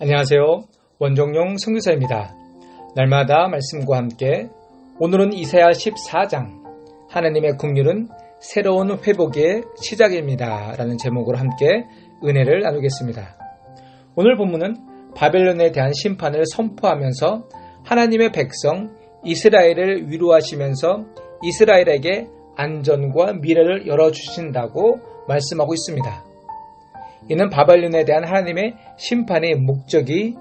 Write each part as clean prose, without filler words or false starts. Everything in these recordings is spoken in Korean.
안녕하세요. 원종용 선교사입니다. 날마다 말씀과 함께 오늘은 이사야 14장 하나님의 긍휼은 새로운 회복의 시작입니다 라는 제목으로 함께 은혜를 나누겠습니다. 오늘 본문은 바벨론에 대한 심판을 선포하면서 하나님의 백성 이스라엘을 위로하시면서 이스라엘에게 안전과 미래를 열어주신다고 말씀하고 있습니다. 이는 바벨론에 대한 하나님의 심판의 목적이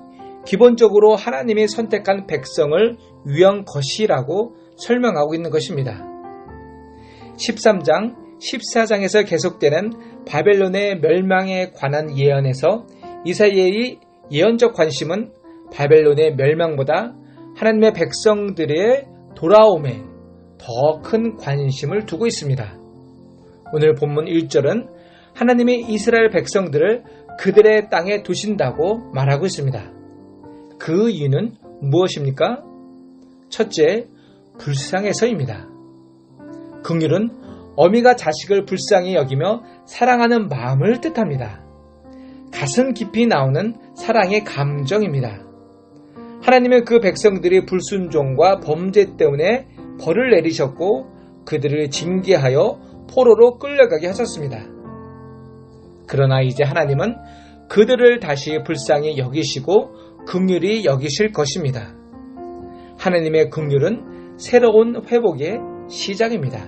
기본적으로 하나님이 선택한 백성을 위한 것이라고 설명하고 있는 것입니다. 13장, 14장에서 계속되는 바벨론의 멸망에 관한 예언에서 이사야의 예언적 관심은 바벨론의 멸망보다 하나님의 백성들의 돌아옴에 더 큰 관심을 두고 있습니다. 오늘 본문 1절은 하나님이 이스라엘 백성들을 그들의 땅에 두신다고 말하고 있습니다. 그 이유는 무엇입니까? 첫째, 불쌍해서입니다. 긍휼은 어미가 자식을 불쌍히 여기며 사랑하는 마음을 뜻합니다. 가슴 깊이 나오는 사랑의 감정입니다. 하나님은 그 백성들이 불순종과 범죄 때문에 벌을 내리셨고 그들을 징계하여 포로로 끌려가게 하셨습니다. 그러나 이제 하나님은 그들을 다시 불쌍히 여기시고 긍휼히 여기실 것입니다. 하나님의 긍휼은 새로운 회복의 시작입니다.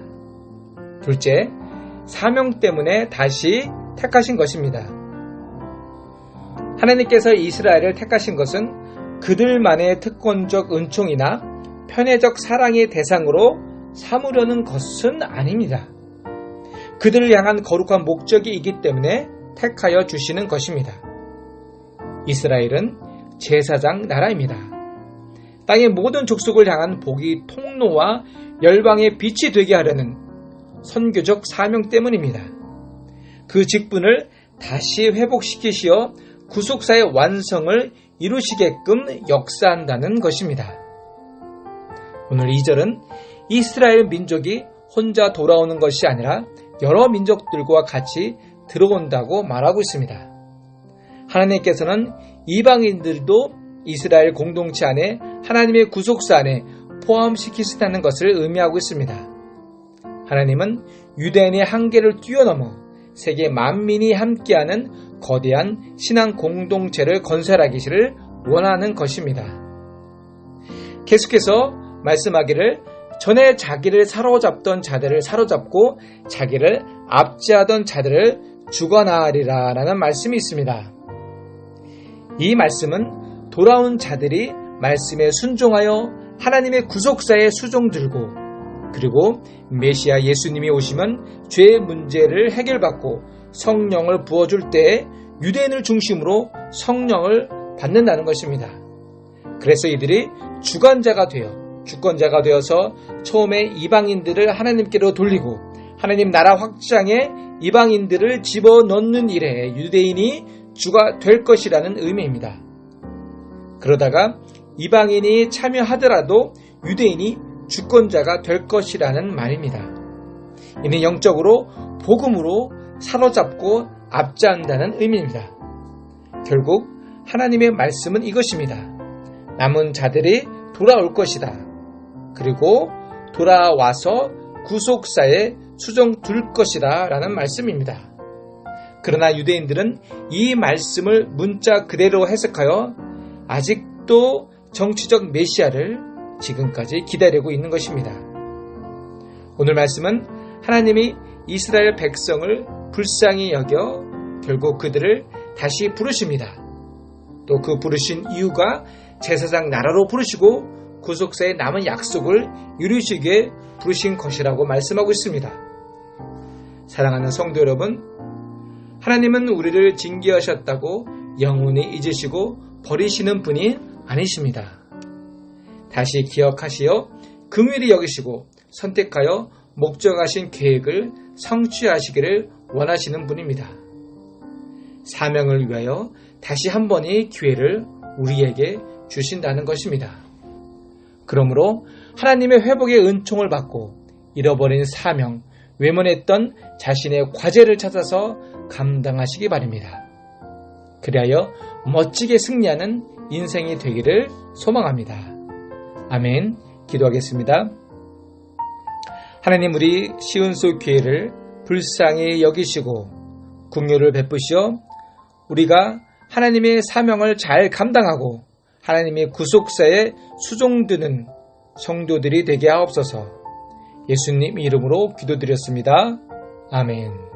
둘째, 사명 때문에 다시 택하신 것입니다. 하나님께서 이스라엘을 택하신 것은 그들만의 특권적 은총이나 편애적 사랑의 대상으로 삼으려는 것은 아닙니다. 그들을 향한 거룩한 목적이 있기 때문에 택하여 주시는 것입니다. 이스라엘은 제사장 나라입니다. 땅의 모든 족속을 향한 복의 통로와 열방의 빛이 되게 하려는 선교적 사명 때문입니다. 그 직분을 다시 회복시키시어 구속사의 완성을 이루시게끔 역사한다는 것입니다. 오늘 2절은 이스라엘 민족이 혼자 돌아오는 것이 아니라 여러 민족들과 같이 들어온다고 말하고 있습니다. 하나님께서는 이방인들도 이스라엘 공동체 안에 하나님의 구속사 안에 포함시키시다는 것을 의미하고 있습니다. 하나님은 유대인의 한계를 뛰어넘어 세계 만민이 함께하는 거대한 신앙 공동체를 건설하기를 원하는 것입니다. 계속해서 말씀하기를 전에 자기를 사로잡던 자들을 사로잡고 자기를 압제하던 자들을 죽어나으리라 라는 말씀이 있습니다. 이 말씀은 돌아온 자들이 말씀에 순종하여 하나님의 구속사에 수종들고 그리고 메시아 예수님이 오시면 죄의 문제를 해결받고 성령을 부어줄 때에 유대인을 중심으로 성령을 받는다는 것입니다. 그래서 이들이 주관자가 되어서 처음에 이방인들을 하나님께로 돌리고 하나님 나라 확장에 이방인들을 집어넣는 일에 유대인이 주가 될 것이라는 의미입니다. 그러다가 이방인이 참여하더라도 유대인이 주권자가 될 것이라는 말입니다. 이는 영적으로 복음으로 사로잡고 압제한다는 의미입니다. 결국 하나님의 말씀은 이것입니다. 남은 자들이 돌아올 것이다. 그리고 돌아와서 구속사에 수종둘 것이다 라는 말씀입니다. 그러나 유대인들은 이 말씀을 문자 그대로 해석하여 아직도 정치적 메시아를 지금까지 기다리고 있는 것입니다. 오늘 말씀은 하나님이 이스라엘 백성을 불쌍히 여겨 결국 그들을 다시 부르십니다. 또 그 부르신 이유가 제사장 나라로 부르시고 구속사의 남은 약속을 이루시기에 부르신 것이라고 말씀하고 있습니다. 사랑하는 성도 여러분, 하나님은 우리를 징계하셨다고 영원히 잊으시고 버리시는 분이 아니십니다. 다시 기억하시어 긍휼히 여기시고 선택하여 목적하신 계획을 성취하시기를 원하시는 분입니다. 사명을 위하여 다시 한 번의 기회를 우리에게 주신다는 것입니다. 그러므로 하나님의 회복의 은총을 받고 잃어버린 사명, 외면했던 자신의 과제를 찾아서 감당하시기 바랍니다. 그리하여 멋지게 승리하는 인생이 되기를 소망합니다. 아멘. 기도하겠습니다. 하나님, 우리 시온소 교회를 불쌍히 여기시고 긍휼을 베푸시어 우리가 하나님의 사명을 잘 감당하고 하나님의 구속사에 수종드는 성도들이 되게 하옵소서. 예수님 이름으로 기도드렸습니다. 아멘.